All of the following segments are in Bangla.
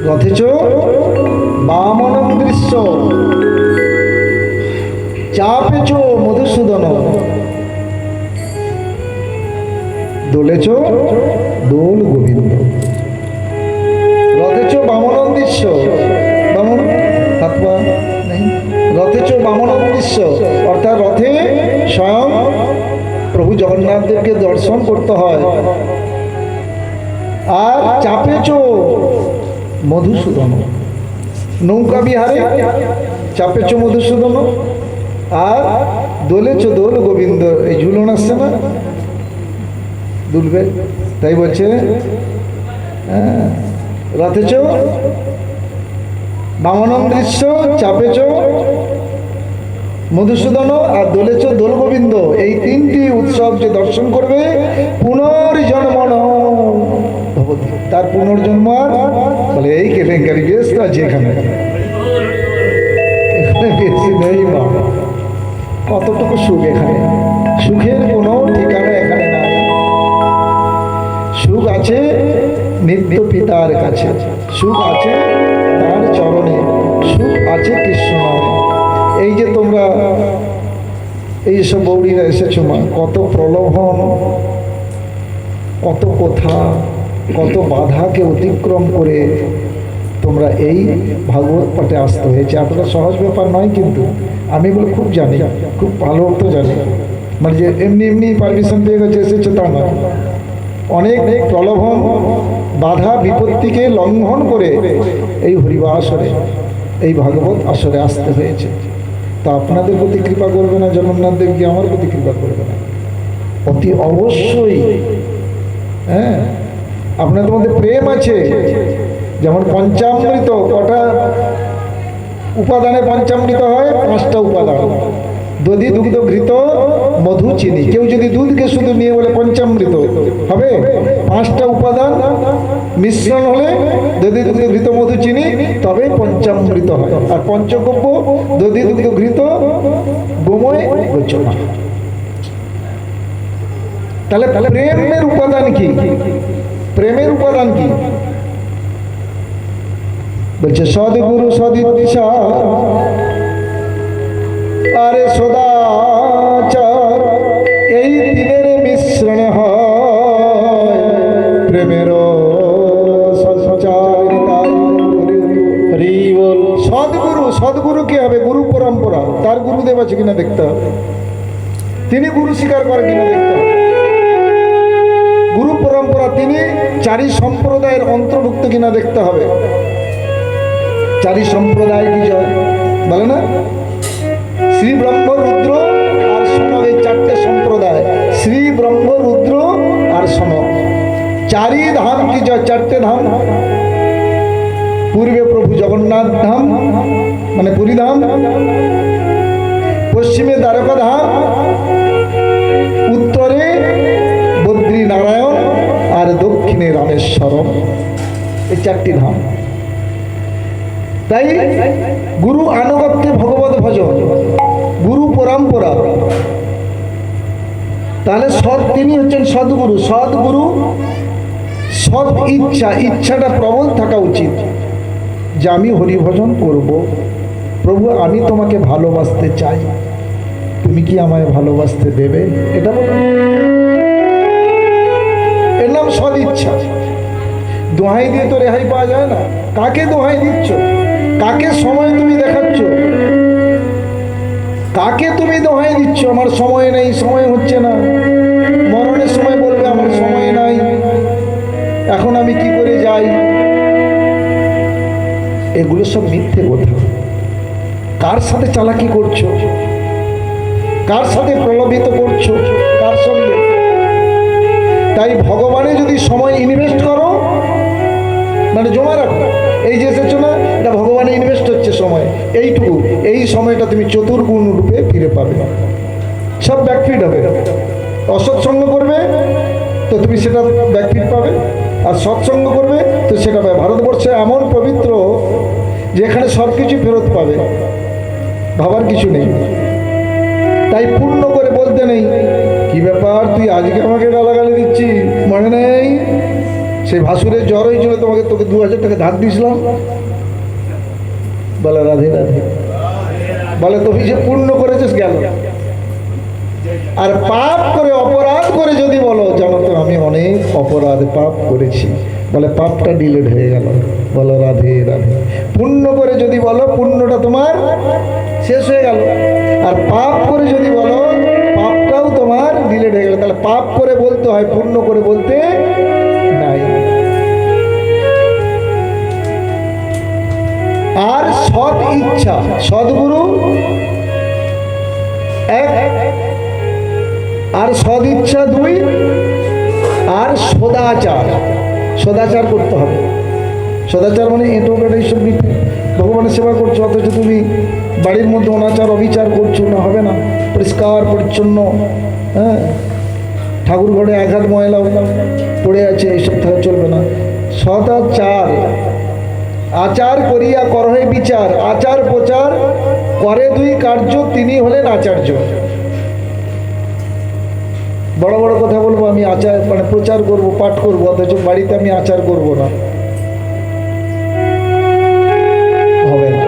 রথেচ বামনং দৃশ্য চাপেচ মধুসূদন দোলেচ দোল গোবিন্দ। রথেচ বামনং দৃশ্য, বামন হাত পা নেই, রথেচ বামনং দৃশ্য অর্থাৎ রথে স্বয়ং প্রভু জগন্নাথদেবকে দর্শন করতে হয়। আর চাপেচ মধুসূদন, নৌকা বিহারে চাপেচ মধুসূদন, আর দোলেচ দোল গোবিন্দ। এই ঝুলন আসছে না, দুলবে, তাই বলছে রথেচ বামনং দৃশ্য চাপেচ মধুসূদন আর দোলেচ দোল গোবিন্দ। এই তিনটি উৎসব যে দর্শন করবে পুনর্জন্ম ভবতি, তার পুনর্জন্ম আর বলে এই কেলেঙ্কারি ব্যস্ত আছে এখানে বেশি নেই মা, কতটুকু সুখ এখানে, সুখের কোনো ঠিকানা এখানে নাই। সুখ আছে নিত্য পিতার কাছে, সুখ আছে তার চরণে, সুখ আছে কৃষ্ণ নামে। এই যে তোমরা এইসব বৌড়িরা এসেছো মা, কত প্রলোভন, কত কথা, কত বাধাকে অতিক্রম করে তোমরা এই ভাগবত পাঠে আসতে হয়েছে। এতটা সহজ ব্যাপার নয়, কিন্তু আমি এগুলো খুব জানি, খুব ভালো তো জানি, মানে যে এমনি এমনি পারমিশন পেয়ে গেছে এসেছে তা নয়। অনেক প্রলোভন বাধা বিপত্তিকে লঙ্ঘন করে এই হরিবা আসরে, এই ভাগবত আসরে আসতে হয়েছে। তা আপনাদের প্রতি কৃপা করবে না জগন্নাথ দেব কি আমার প্রতি কৃপা করবে না? অতি অবশ্যই। হ্যাঁ, আপনাদের মধ্যে প্রেম আছে, যেমন পঞ্চামৃত, কটা উপাদানে পঞ্চামৃত হয়? 5টা উপাদান, দধি দুগ্ধ ঘৃত মধু চিনি। কেউ যদি দুধকে শুধু নিয়ে বলে পঞ্চামৃত হবে, 5টা উপাদান মিশ্রণ হলে দধি দুগ্ধ ঘৃত মধু চিনি তবে পঞ্চামৃত হয়। আর পঞ্চগব্য দধি দুগ্ধ ঘৃত গোময় রচনা। তাহলে প্রেমের উপাদান কি? প্রেমের উপাদান কি? বলছে সদ্গুরু সদিচ্ছা আরে সদাচার, এই তিনের মিশ্রণ হয় প্রেমের সঞ্চার। সদ্গুরু, সদ্গুরু কি হবে? গুরু পরম্পরা, তার গুরুদেব আছে কিনা দেখতে হবে, তিনি গুরু স্বীকার করে কিনা দেখতে হবে। গুরু পরম্পরা, তিনি চারি সম্প্রদায়ের অন্তর্ভুক্ত কিনা দেখতে হবে। চারি সম্প্রদায় কি জয় বলে না? শ্রী ব্রহ্ম রুদ্র আর সনব, এই 4টে সম্প্রদায়, শ্রী ব্রহ্ম রুদ্র আর সনব। চারি ধাম কি জয়? 4টে ধাম। পূর্বে প্রভু জগন্নাথ ধাম মানে পুরী ধাম, পশ্চিমে দ্বারকা ধাম, উত্তরে বদ্রী নারায়ণ আর দক্ষিণে রামেশ্বরম, এই 4টি ধাম। তাই গুরু আনুগত্যে ভগবত ভজন, গুরু পরম্পরা। তাহলে তিনি হচ্ছেন সদ্গুরু। সদ্গুরু, সৎ ইচ্ছা, ইচ্ছাটা প্রবল থাকা উচিত যে আমি হরিভজন করব। প্রভু আমি তোমাকে ভালোবাসতে চাই, তুমি কি আমায় ভালোবাসতে দেবে? এটা বলো, এর নাম সৎ ইচ্ছা। দোহাই দিয়ে তো রেহাই পাওয়া যায় না। কাকে দোহাই দিচ্ছ? কাকে সময় তুমি দেখাচ্ছ? কাকে তুমি দোহাই দিচ্ছ? আমার সময় নেই, সময় হচ্ছে না, মরণের সময় বলবে আমার সময় নাই, এখন আমি কি করে যাই? এগুলো সব মিথ্যে কথা। কার সাথে চালাকি করছো? কার সাথে প্রলোভিত করছো? কার সঙ্গে? তাই ভগবানে যদি সময় ইনভেস্ট করো, মানে জমা রাখো, এই যে এসেছো না, এটা ভগবানে ইনভেস্ট হচ্ছে সময়, এইটুকু, এই সময়টা তুমি চতুর্গুণ রূপে ফিরে পাবে, সব ব্যাকফিট হবে। অসৎসঙ্গ করবে তো তুমি সেটা ব্যাকফিট পাবে, আর সৎসঙ্গ করবে তো সেটা পাবে। ভারতবর্ষে এমন পবিত্র যে এখানে সব কিছু ফেরত পাবে, ভাবার কিছু নেই। তাই পূর্ণ করে বলতে নেই কি ব্যাপার তুই আজকে আমাকে গালাগালি দিচ্ছি, মনে নেই? সেই ভাসুরের জ্বর হয়েছিল, তোকে 2000 টাকা ধার দিয়েছিলাম। বলে রাধে রাধে। বলে তুমি যে পুণ্য করেছিস গেল। আর পাপ করে অপরাধ করে যদি বলো জানো তো আমি অনেক অপরাধ পাপ করেছি, বলে পাপটা ডিলিট হয়ে গেল। বলো রাধে রাধে। পুণ্য করে যদি বলো পুণ্যটা তোমার শেষ হয়ে গেল, আর পাপ করে যদি বলো পাপটাও তোমার ডিলিট হয়ে গেল। তাহলে পাপ করে বলতে হয়, পুণ্য করে বলতে নাই। আর সৎ ইচ্ছা, সদ্গুরু এক, আর সদ ইচ্ছা 2, আর সদাচার। সদাচার করতে হবে। সদাচার মানে এঁটো বেটা এইসব ভগবানের সেবা করছো, অথচ তুমি বাড়ির মধ্যে অনাচার অবিচার করছো, না হবে না। পরিষ্কার পরিচ্ছন্ন, হ্যাঁ, ঠাকুর ঘরে এক হাত ময়লা পড়ে আছে, এইসব থাকা চলবে না। সদাচার। আচার করিয়া করহে বিচার, আচার প্রচার করে 2 কার্য, তিনি হলেন আচার্য। বড় বড় কথা বলবো আমি, আচার মানে প্রচার করব, পাঠ করবো, অথচ বাড়িতে আমি আচার করব না, হবে না।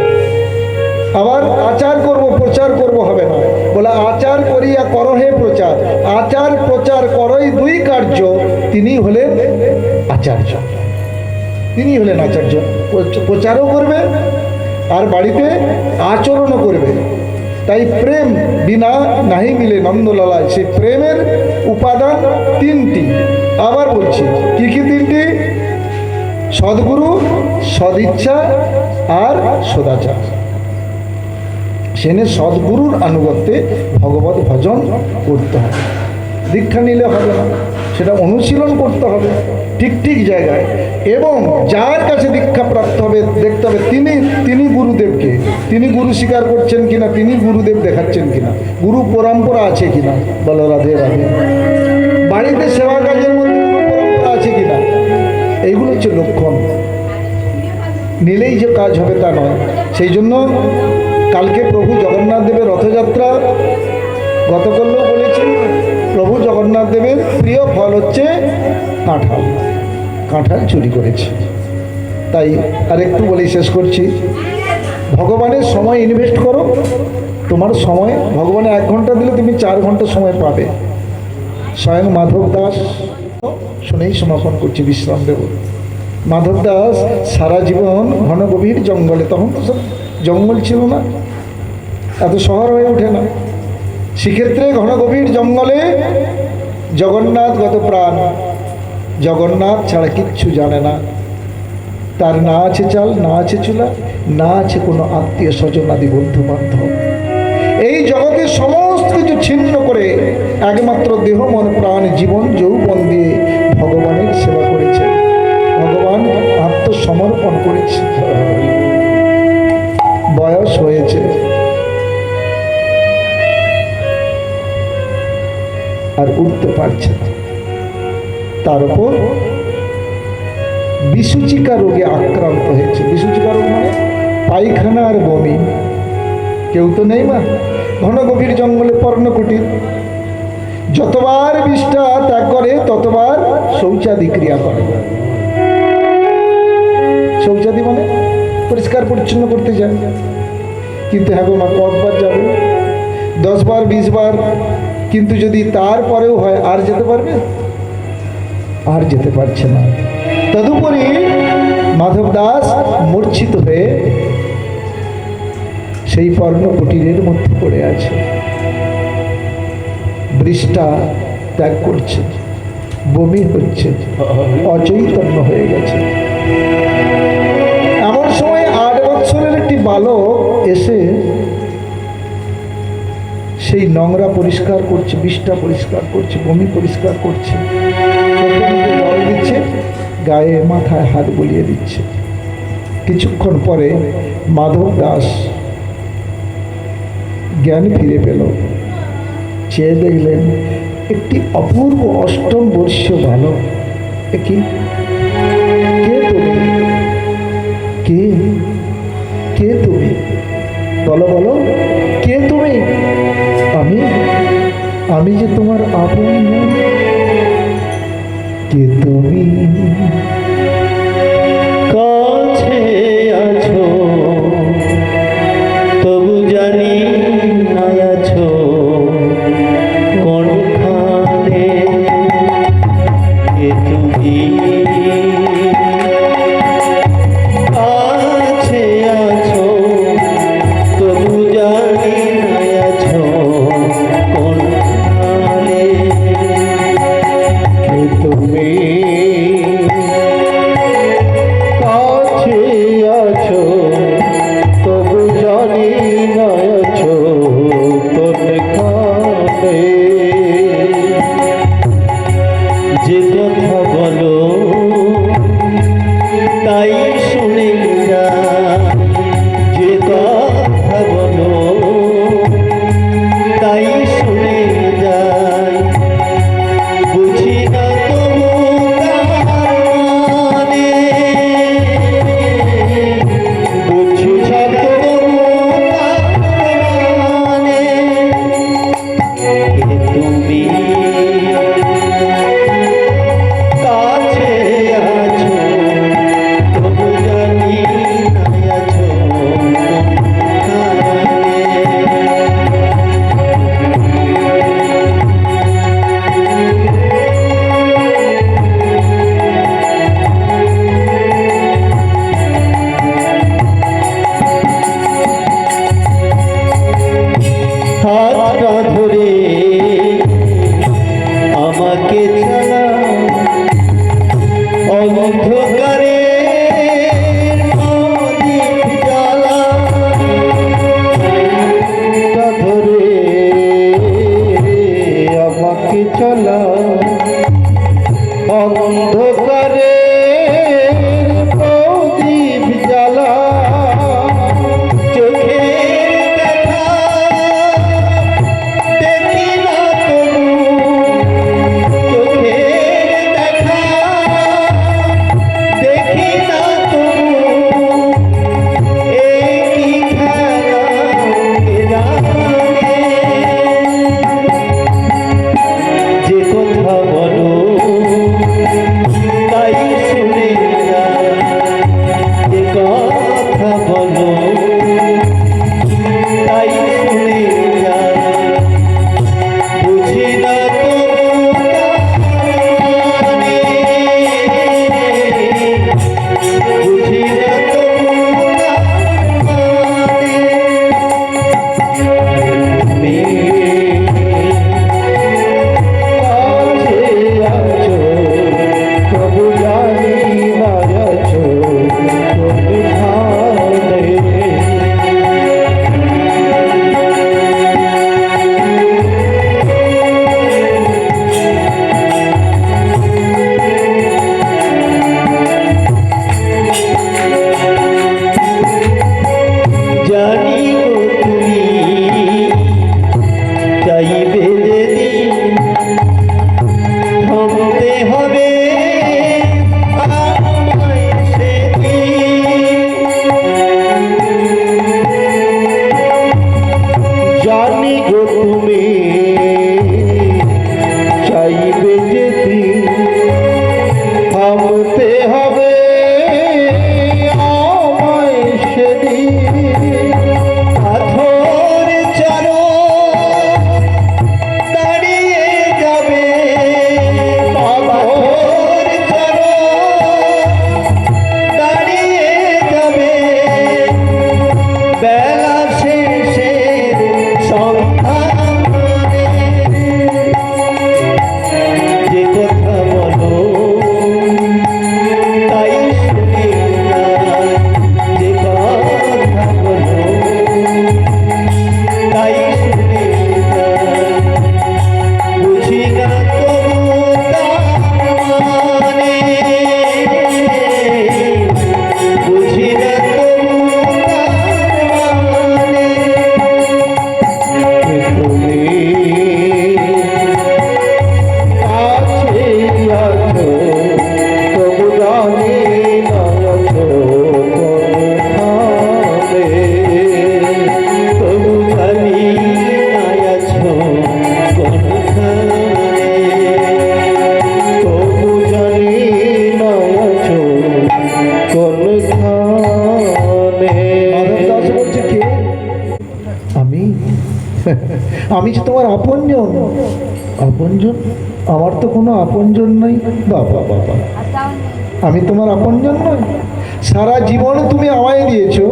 আবার আচার করব প্রচার করব, হবে না। বলে আচার করিয়া করহে প্রচার, আচার প্রচার করই 2 কার্য, তিনি হলেন আচার্য। তিনি হলেন আচার্য। প্রচারও করবে আর বাড়িতে আচরণও করবে। তাই প্রেম বিনা নাহি মিলে নন্দলালায়। সেই প্রেমের উপাদান 3টি। আবার বলছি কি কি 3টি? সদ্গুরু, সদিচ্ছা আর সদাচার। সেনে সদ্গুরুর আনুগত্যে ভগবত ভজন করতে হবে। দীক্ষা নিলে হবে না, সেটা অনুশীলন করতে হবে ঠিক ঠিক জায়গায়। এবং যার কাছে দীক্ষা প্রাপ্ত হবে দেখতে হবে তিনি গুরুদেবকে, তিনি গুরু স্বীকার করছেন কিনা, তিনি গুরুদেব দেখাচ্ছেন কিনা, গুরু পরম্পরা আছে কিনা। বলো রাধে রাধে। বাড়িতে সেবা কাজের মধ্যে পরম্পরা আছে কিনা, এইগুলো হচ্ছে লক্ষণ। নিলেই যে কাজ হবে তা নয়। সেই জন্য কালকে প্রভু জগন্নাথ দেবের রথযাত্রা, গতকালও বলেছি প্রভু জগন্নাথ দেবের প্রিয় ফল হচ্ছে কাঁঠাল। কাঁঠাল চুরি করেছে। তাই আরেকটু বলেই শেষ করছি, ভগবানের সময় ইনভেস্ট করো। তোমার সময় ভগবানে 1 ঘন্টা দিলে তুমি 4 ঘন্টা সময় পাবে। স্বয়ং মাধব দাস, শুনেই সমাপন করছি, বিশ্রাম দেব। মাধব দাস সারা জীবন ঘন গভীর জঙ্গলে, তখন তো সব জঙ্গল ছিল না, এত শহর হয়ে ওঠে না, সেক্ষেত্রে ঘন গভীর জঙ্গলে জগন্নাথ গত প্রাণ। জগন্নাথ ছাড়া কিচ্ছু জানে না। তার না আছে চাল, না আছে চুলা, না আছে কোনো আত্মীয় স্বজন আদি বন্ধু বান্ধব। এই জগতের সমস্ত কিছু ছিন্ন করে একমাত্র দেহ মন প্রাণ জীবন যৌবন দিয়ে ভগবানের সেবা করেছে, ভগবান আত্মসমর্পণ করেছে। বয়স হয়েছে আর উঠতে পারছে না। তার উপর বিসূচিকা রোগে আক্রান্ত হয়েছে। বিসূচিকা রোগ মানে পায়খানা আর বমি। কেউ তো নেই মা। ঘন গভীর জঙ্গলে পর্ণকুটির, যতবার বিষ্ঠা ত্যাগ করে ততবার শৌচাদি ক্রিয়া করে। শৌচাদি মানে পরিষ্কার পরিচ্ছন্ন করতে যায়, কিন্তু হ্যাঁ গো মা, কতবার যাবে? 10 বার 20 বার। কিন্তু যদি তারপরেও হয়, আর যেতে পারবে? আর যেতে পারছে না। তদুপরি মাধব দাস মূর্ছিত হয়ে সেই পর্ণকুটিরের মধ্যে পড়ে আছে। বৃষ্ঠা ত্যাগ করছে, বমি হচ্ছে, অচৈতন্য হয়ে গেছে। এমন সময় 8 বৎসরের একটি বালক এসে সেই নোংরা পরিষ্কার করছে, বিষ্ঠা পরিষ্কার করছে, বমি পরিষ্কার করছে, জল দিচ্ছে, গায়ে মাথায় হাত বুলিয়ে দিচ্ছে। কিছুক্ষণ পরে মাধব দাস জ্ঞান ফিরে পেল। চেয়ে দেখলেন একটি অপূর্ব 8ম বর্ষীয় বালক। কি? কে তুমি? কে? কে তুমি? বলো বলো, কে তুমি? আমি যে তোমার আপন। কে তুমি কাছে আছো তবু জানি না আছো কোনখানে। কে তুমি কাছে আছো তবু জানি না আছো কোনখানে। কে তুমি কাছে আছো তবু জানি না আছো কোনখানে। যে কথা বলো তাই শুনে যাই, যে কথা বলো তাই শুনে যাই। বুঝি না তবু কানে, বুঝি না তবু কানে। কে তুমি কাছে আছো তবু জানি আমি যে তোমার আপনজন। আপনজন? আমার তো কোনো আপনজন নাই। বাবা বাবা, আমি তোমার আপনজন নই? সারা জীবন তুমি আমায় দিয়েছো,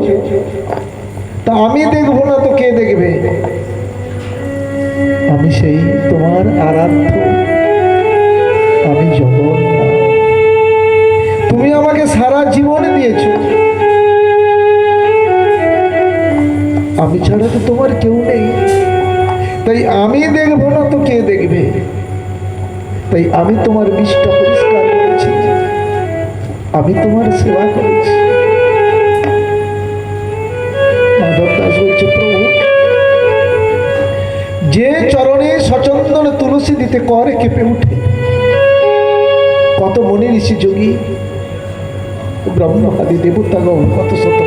তা আমি দেখবো না তো কে দেখবে? আমি সেই তোমার আরাধ্য, আমি জগন্নাথ। তুমি আমাকে সারা জীবনে দিয়েছো, আমি ছাড়া তো তোমার কেউ নেই। তাই আমি দেখবো না তো কে দেখবে? তাই আমি তোমার বিষটা পরিষ্কার করেছি, আমি তোমার সেবা করেছি। মাধব দাস বলছে, প্রভু যে চরণে সচন্দন তুলসী দিতে করে কেঁপে উঠে, কত মনি ঋষি যোগী ব্রহ্মাদি দেবতাগণ, কত শত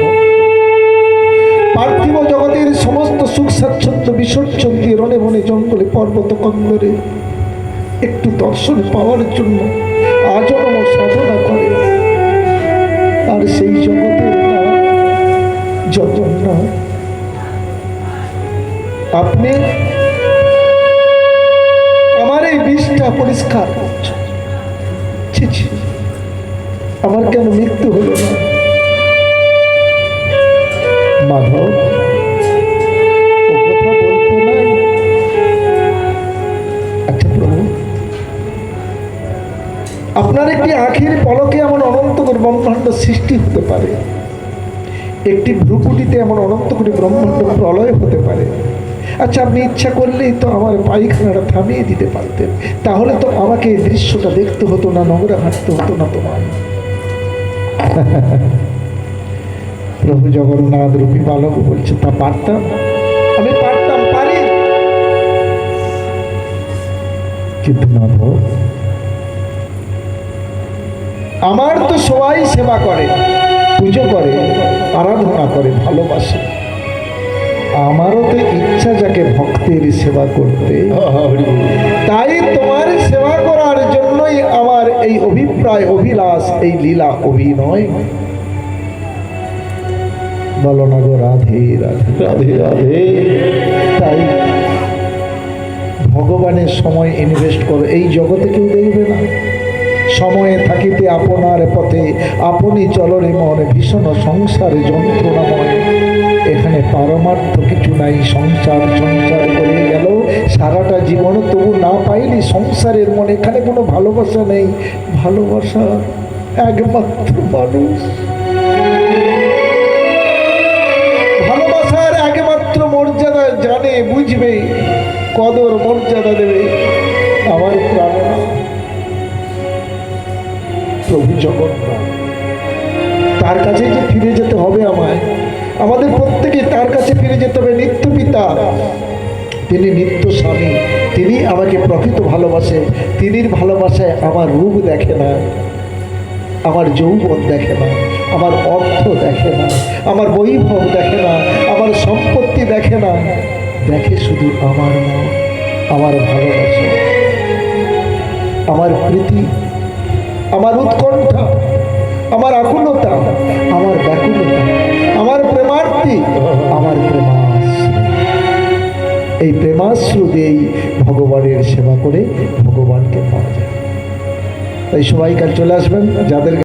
পার্থিব জগতের সমস্ত সুখ স্বাচ্ছন্দ্য বিসর্জন দিয়ে রণে বনে জঙ্গলে পর্বত কন্দরে একটু দর্শন পাওয়ার জন্য আজন্ম সাধনা করে। আর সেই জগতের নাম জগন্নাথ। আপনি আমার এই বিষটা পরিষ্কার করছেন। ছি ছি, আমার কেন মৃত্যু হলো না? মাধব, ও কথা বলতে নাই। আচ্ছা প্রভু, আপনার একটি আখির পলকে এমন অনন্ত কোটি ব্রহ্মাণ্ড সৃষ্টি হতে পারে, একটি ভ্রুকুটিতে এমন অনন্ত কোটি ব্রহ্মাণ্ড প্রলয় হতে পারে। আচ্ছা, আপনি ইচ্ছা করলেই তো আমার পায়খানাটা থামিয়ে দিতে পারতেন, তাহলে তো আমাকে এই দৃশ্যটা দেখতে হতো না, নোংরা হাঁটতে হতো না তোমার। প্রভু জগন্নাথ রূপী বালক বলছে, তা পারতাম, আমি পারতাম, পারি, কিন্তু মাধব, আমার তো সবাই সেবা করে, পুজো করে, আরাধনা করে, ভালোবাসে। আমারও তো ইচ্ছা যাকে ভক্তের সেবা করতে, তাই তোমার সেবা করার জন্যই আমার এই অভিপ্রায়, অভিলাষ, এই লীলা অভিনয়। বলো না গো রাধে রাধে রাধে রাধে। তাই ভগবানের সময় ইনভেস্ট করো, এই জগতে কেউ দেখবে না। সময়ে থাকিতে আপনার পথে আপনি চলরে মন, ভীষণ সংসারে যন্ত্রণাময়। এখানে পারমার্থ কিছু নাই, সংসার সংসার করে গেল সারাটা জীবন, তবু না পাইলি সংসারের মন। এখানে কোনো ভালোবাসা নেই। ভালোবাসা একমাত্র মানুষ, ভালোবাসার একমাত্র মর্যাদা জানে, বুঝবে, কদর মর্যাদা দেবে আমার প্রাণনা প্রভু জগন্নাথ। তার কাছে যে ফিরে যেতে হবে আমায়, আমাদের প্রত্যেকে তার কাছে ফিরে যেতে হবে। নিত্য পিতা, তিনি নিত্য স্বামী, তিনি আমাকে প্রকৃত ভালোবাসে। তিনির ভালোবাসায় আমার রূপ দেখে না, আমার যৌবন দেখে না, আমার অর্থ দেখে না, আমার বৈভব দেখে না, আমার সম্পত্তি দেখে না, দেখে শুধু আমার মন, আমার ভালোবাসা, আমার প্রীতি, আমার উৎকণ্ঠা, আমার আকুলতা, আমার ব্যাকুলতা, আমার প্রেমার্থী, আমার প্রেমাশ্রু। এই প্রেমাশ্রু দিয়েই ভগবানের সেবা করে ভগবানকে পাওয়া যায়। তাই সবাই কাল চলে আসবেন, যাদের